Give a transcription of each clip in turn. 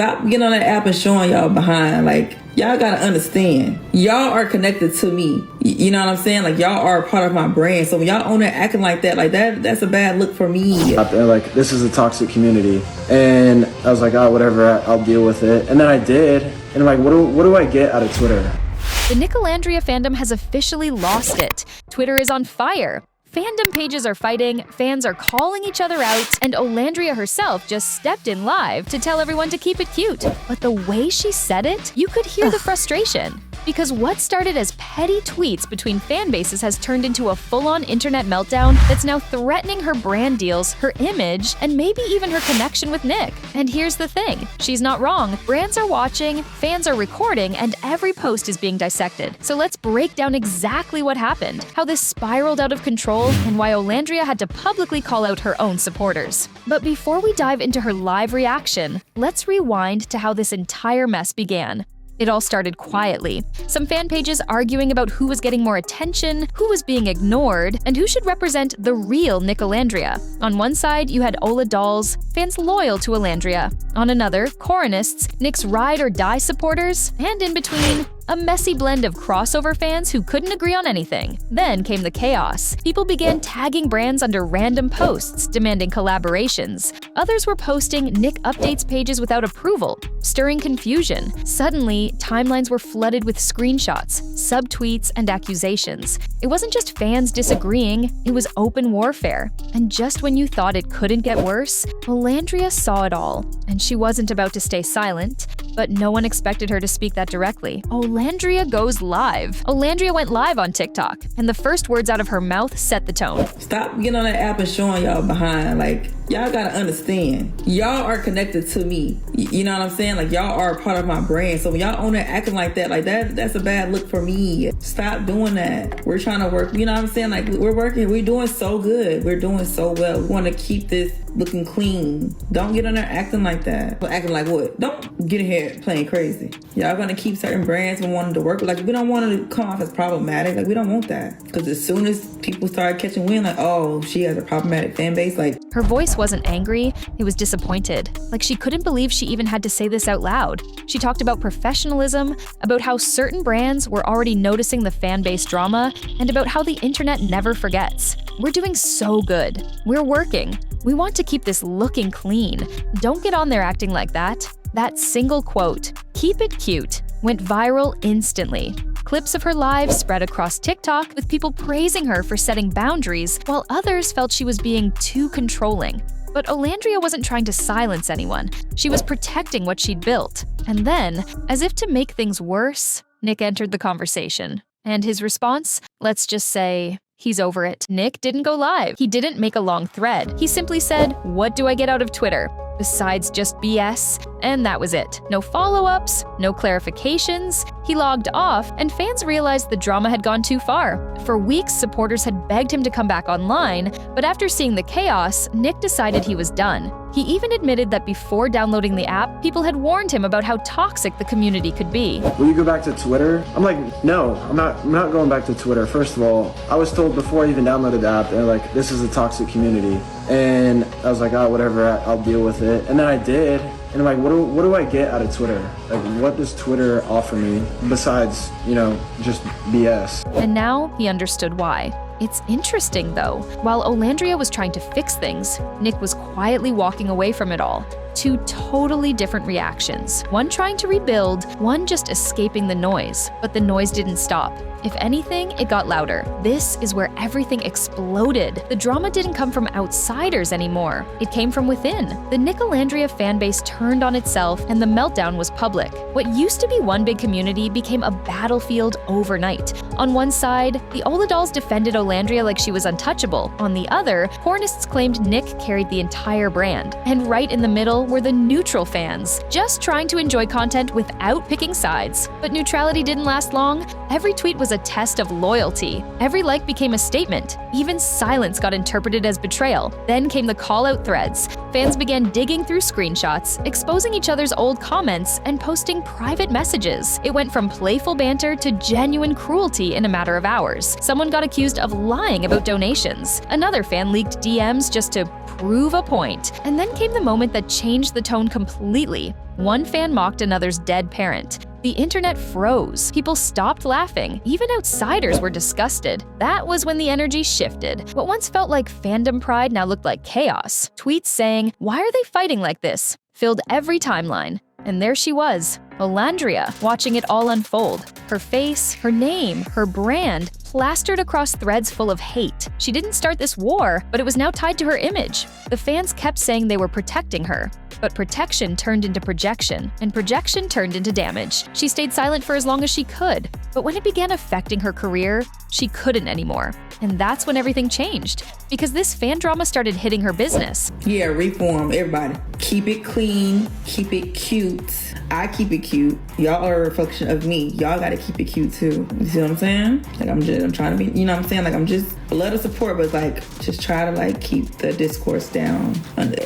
Stop getting on that app and showing y'all behind. Like, y'all gotta understand, y'all are connected to me. You know what I'm saying? Like, y'all are a part of my brand. So when y'all on there acting like that's a bad look for me. They're like, this is a toxic community. And I was like, oh, whatever, I'll deal with it. And then I did. And I'm like, what do I get out of Twitter? The Nicolandria fandom has officially lost it. Twitter is on fire. Fandom pages are fighting, fans are calling each other out, and Olandria herself just stepped in live to tell everyone to keep it cute. But the way she said it, you could hear the frustration. Because what started as petty tweets between fan bases has turned into a full-on internet meltdown that's now threatening her brand deals, her image, and maybe even her connection with Nick. And here's the thing, she's not wrong. Brands are watching, fans are recording, and every post is being dissected. So let's break down exactly what happened, how this spiraled out of control, and why Olandria had to publicly call out her own supporters. But before we dive into her live reaction, let's rewind to how this entire mess began. It all started quietly. Some fan pages arguing about who was getting more attention, who was being ignored, and who should represent the real Nicolandria. On one side, you had Ola dolls, fans loyal to Olandria. On another, Coronists, Nick's ride or die supporters, and in between, a messy blend of crossover fans who couldn't agree on anything. Then came the chaos. People began tagging brands under random posts, demanding collaborations. Others were posting Nick updates pages without approval, stirring confusion. Suddenly, timelines were flooded with screenshots, subtweets, and accusations. It wasn't just fans disagreeing, it was open warfare. And just when you thought it couldn't get worse, Olandria saw it all. And she wasn't about to stay silent, but no one expected her to speak that directly. Olandria goes live. Olandria went live on TikTok, and the first words out of her mouth set the tone. Stop getting on that app and showing y'all behind. Like, y'all gotta understand, y'all are connected to me. You know what I'm saying? Like, y'all are a part of my brand. So when y'all on there acting like that's a bad look for me. Stop doing that. We're trying to work, you know what I'm saying? Like, we're working, we're doing so good. We're doing so well. We want to keep this looking clean. Don't get on there acting like that. But acting like what? Don't get in here playing crazy. Y'all gonna keep certain brands we wanted to work with. Like, we don't want it to come off as problematic. Like, we don't want that. Because as soon as people start catching wind, like, oh, she has a problematic fan base, like... Her voice wasn't angry, it was disappointed. Like, she couldn't believe she even had to say this out loud. She talked about professionalism, about how certain brands were already noticing the fan base drama, and about how the internet never forgets. We're doing so good. We're working. We want to keep this looking clean. Don't get on there acting like that. That single quote, "Keep it cute," went viral instantly. Clips of her live spread across TikTok with people praising her for setting boundaries, while others felt she was being too controlling. But Olandria wasn't trying to silence anyone. She was protecting what she'd built. And then, as if to make things worse, Nick entered the conversation. And his response? Let's just say, he's over it. Nick didn't go live. He didn't make a long thread. He simply said, "What do I get out of Twitter?" Besides just BS, and that was it. No follow-ups, no clarifications. He logged off, and fans realized the drama had gone too far. For weeks, supporters had begged him to come back online, but after seeing the chaos, Nick decided he was done. He even admitted that before downloading the app, people had warned him about how toxic the community could be. Will you go back to Twitter? I'm like, no, I'm not going back to Twitter. First of all, I was told before I even downloaded the app, they're like, this is a toxic community. And I was like, oh, whatever, I'll deal with it. And then I did. And I'm like, what do I get out of Twitter? Like, what does Twitter offer me besides, just BS? And now he understood why. It's interesting, though. While Olandria was trying to fix things, Nick was quietly walking away from it all. Two totally different reactions. One trying to rebuild, one just escaping the noise. But the noise didn't stop. If anything, it got louder. This is where everything exploded. The drama didn't come from outsiders anymore. It came from within. The Nicolandria fanbase turned on itself, and the meltdown was public. What used to be one big community became a battlefield overnight. On one side, the Ola dolls defended Olandria like she was untouchable. On the other, Coronists claimed Nick carried the entire brand. And right in the middle were the neutral fans, just trying to enjoy content without picking sides. But neutrality didn't last long. Every tweet was a test of loyalty. Every like became a statement. Even silence got interpreted as betrayal. Then came the call-out threads. Fans began digging through screenshots, exposing each other's old comments, and posting private messages. It went from playful banter to genuine cruelty in a matter of hours. Someone got accused of lying about donations. Another fan leaked DMs just to prove a point. And then came the moment that changed the tone completely. One fan mocked another's dead parent. The internet froze. People stopped laughing. Even outsiders were disgusted. That was when the energy shifted. What once felt like fandom pride now looked like chaos. Tweets saying, "Why are they fighting like this?" filled every timeline. And there she was, Olandria, watching it all unfold. Her face, her name, her brand, plastered across threads full of hate. She didn't start this war, but it was now tied to her image. The fans kept saying they were protecting her. But protection turned into projection, and projection turned into damage. She stayed silent for as long as she could. But when it began affecting her career, she couldn't anymore. And that's when everything changed. Because this fan drama started hitting her business. Yeah, reform, everybody. Keep it clean, keep it cute. I keep it cute. Y'all are a reflection of me. Y'all gotta keep it cute too. You see what I'm saying? Like I'm trying to be, you know what I'm saying? Like I'm just a lot of support, but like just try to like keep the discourse down.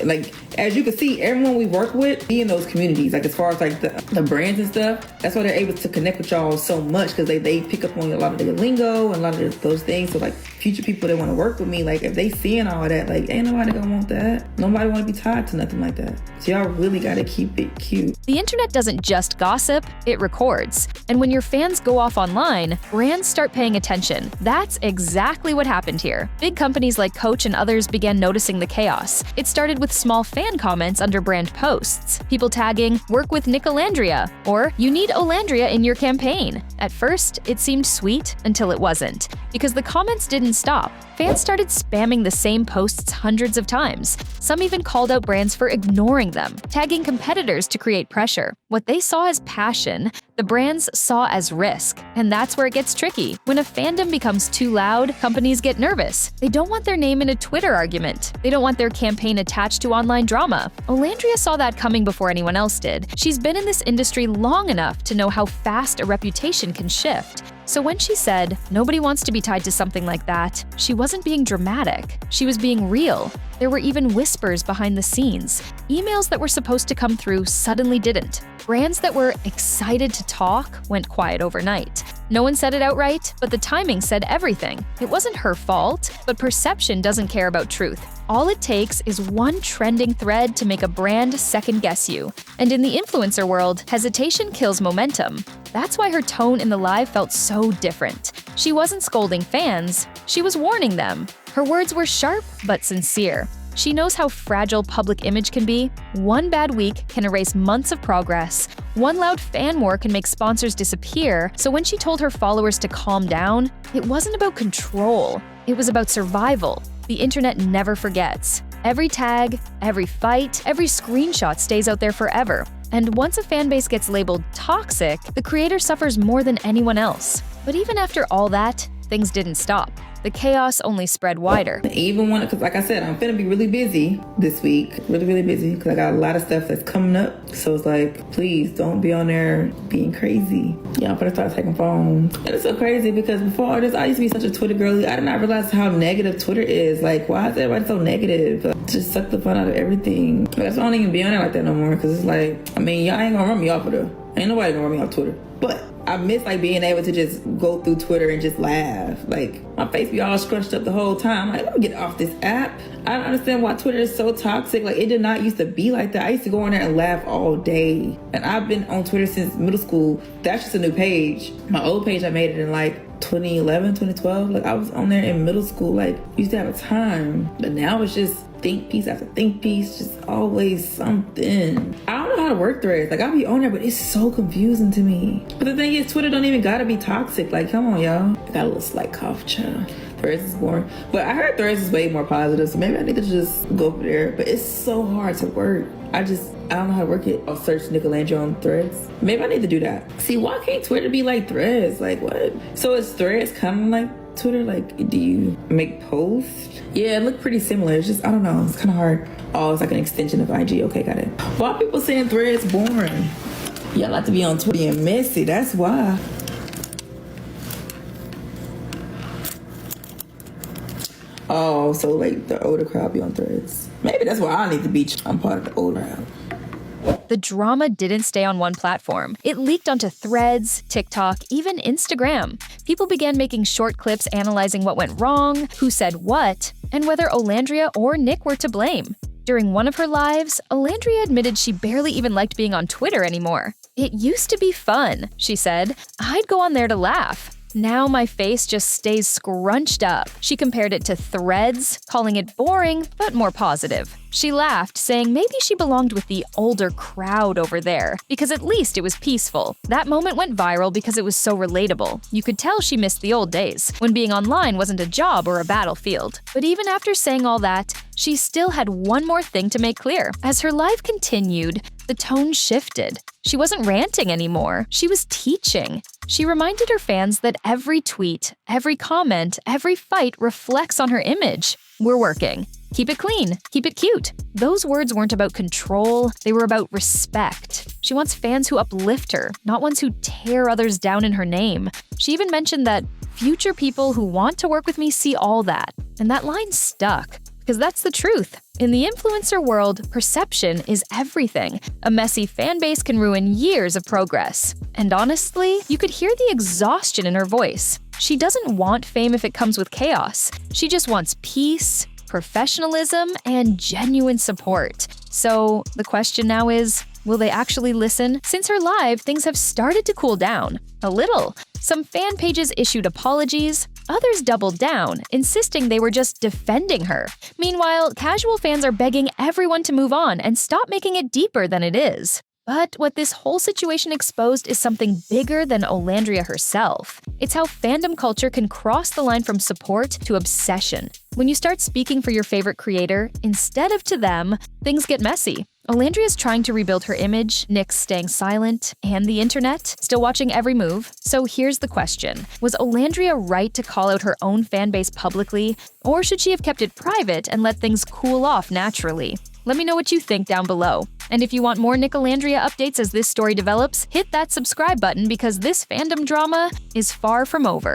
Like as you can see, everyone we work with be in those communities. Like as far as like the brands and stuff, that's why they're able to connect with y'all so much because they pick up on a lot of their lingo and a lot of those things. So like future people that want to work with me, like if they seeing all that, like ain't nobody gonna want that. Nobody want to be tied to nothing like that. So y'all really gotta keep it cute. The internet doesn't just gossip, it records. And when your fans go off online, brands start paying attention. That's exactly what happened here. Big companies like Coach and others began noticing the chaos. It started with small fan comments under brand posts. People tagging, "Work with Nicolandria," or "You need Olandria in your campaign." At first, it seemed sweet until it wasn't. Because the comments didn't stop. Fans started spamming the same posts hundreds of times. Some even called out brands for ignoring them, tagging competitors to create pressure. What they saw as passion, the brands saw as risk. And that's where it gets tricky. When a fandom becomes too loud, companies get nervous. They don't want their name in a Twitter argument. They don't want their campaign attached to online drama. Olandria saw that coming before anyone else did. She's been in this industry long enough to know how fast a reputation can shift. So when she said, "Nobody wants to be tied to something like that," she wasn't being dramatic. She was being real. There were even whispers behind the scenes. Emails that were supposed to come through suddenly didn't. Brands that were excited to talk went quiet overnight. No one said it outright, but the timing said everything. It wasn't her fault, but perception doesn't care about truth. All it takes is one trending thread to make a brand second-guess you. And in the influencer world, hesitation kills momentum. That's why her tone in the live felt so different. She wasn't scolding fans, she was warning them. Her words were sharp but sincere. She knows how fragile public image can be. One bad week can erase months of progress. One loud fan war can make sponsors disappear. So when she told her followers to calm down, it wasn't about control. It was about survival. The internet never forgets. Every tag, every fight, every screenshot stays out there forever. And once a fanbase gets labeled toxic, the creator suffers more than anyone else. But even after all that, things didn't stop. The chaos only spread wider. Even when, because like I said, I'm finna be really busy this week. Really busy because I got a lot of stuff that's coming up. So it's like, please don't be on there being crazy. Yeah, I'm gonna start taking phones. And it's so crazy because before all this, I used to be such a Twitter girly. I did not realize how negative Twitter is. Like, why is everybody so negative? Just suck the fun out of everything. But I don't even be on there like that no more because it's like, I mean, y'all ain't gonna run me off of there. Ain't nobody gonna run me off Twitter. But I miss like being able to just go through Twitter and just laugh. Like my face be all scrunched up the whole time. Like, let me get off this app. I don't understand why Twitter is so toxic. Like it did not used to be like that. I used to go on there and laugh all day. And I've been on Twitter since middle school. That's just a new page. My old page, I made it in like 2011, 2012. Like I was on there in middle school. Like used to have a time. But now it's just think piece after think piece, just always something. I don't know how to work threads. Like I'll be on there, but it's so confusing to me. But the thing is, Twitter don't even gotta be toxic. Like, come on, y'all. I got a little slight cough, child. Threads is boring. But I heard Threads is way more positive, so maybe I need to just go over there. But it's so hard to work. I don't know how to work it. I'll search Nicolandria on Threads. Maybe I need to do that. See, why can't Twitter be like Threads? Like, what? So is Threads kind of like Twitter? Like, do you make posts? Yeah, it looked pretty similar. It's just, I don't know. It's kind of hard. Oh, it's like an extension of IG. Okay, got it. Why are people saying Threads boring? Y'all like to be on Twitter being messy. That's why. Oh, so like the older crowd be on Threads. Maybe that's why I need to be. I'm part of the older crowd. The drama didn't stay on one platform. It leaked onto Threads, TikTok, even Instagram. People began making short clips analyzing what went wrong, who said what, and whether Olandria or Nick were to blame. During one of her lives, Olandria admitted she barely even liked being on Twitter anymore. "It used to be fun," she said. "I'd go on there to laugh. Now my face just stays scrunched up." She compared it to Threads, calling it boring but more positive. She laughed, saying maybe she belonged with the older crowd over there, because at least it was peaceful. That moment went viral because it was so relatable. You could tell she missed the old days, when being online wasn't a job or a battlefield. But even after saying all that, she still had one more thing to make clear. As her life continued, the tone shifted. She wasn't ranting anymore, she was teaching. She reminded her fans that every tweet, every comment, every fight reflects on her image. "We're working. Keep it clean. Keep it cute." Those words weren't about control, they were about respect. She wants fans who uplift her, not ones who tear others down in her name. She even mentioned that future people who want to work with me see all that. And that line stuck, because that's the truth. In the influencer world, perception is everything. A messy fan base can ruin years of progress. And honestly, you could hear the exhaustion in her voice. She doesn't want fame if it comes with chaos. She just wants peace, professionalism, and genuine support. So the question now is, will they actually listen? Since her live, things have started to cool down. A little. Some fan pages issued apologies. Others doubled down, insisting they were just defending her. Meanwhile, casual fans are begging everyone to move on and stop making it deeper than it is. But what this whole situation exposed is something bigger than Olandria herself. It's how fandom culture can cross the line from support to obsession. When you start speaking for your favorite creator, instead of to them, things get messy. Olandria's trying to rebuild her image, Nick's staying silent, and the internet still watching every move. So here's the question. Was Olandria right to call out her own fanbase publicly, or should she have kept it private and let things cool off naturally? Let me know what you think down below. And if you want more Nicolandria updates as this story develops, hit that subscribe button because this fandom drama is far from over.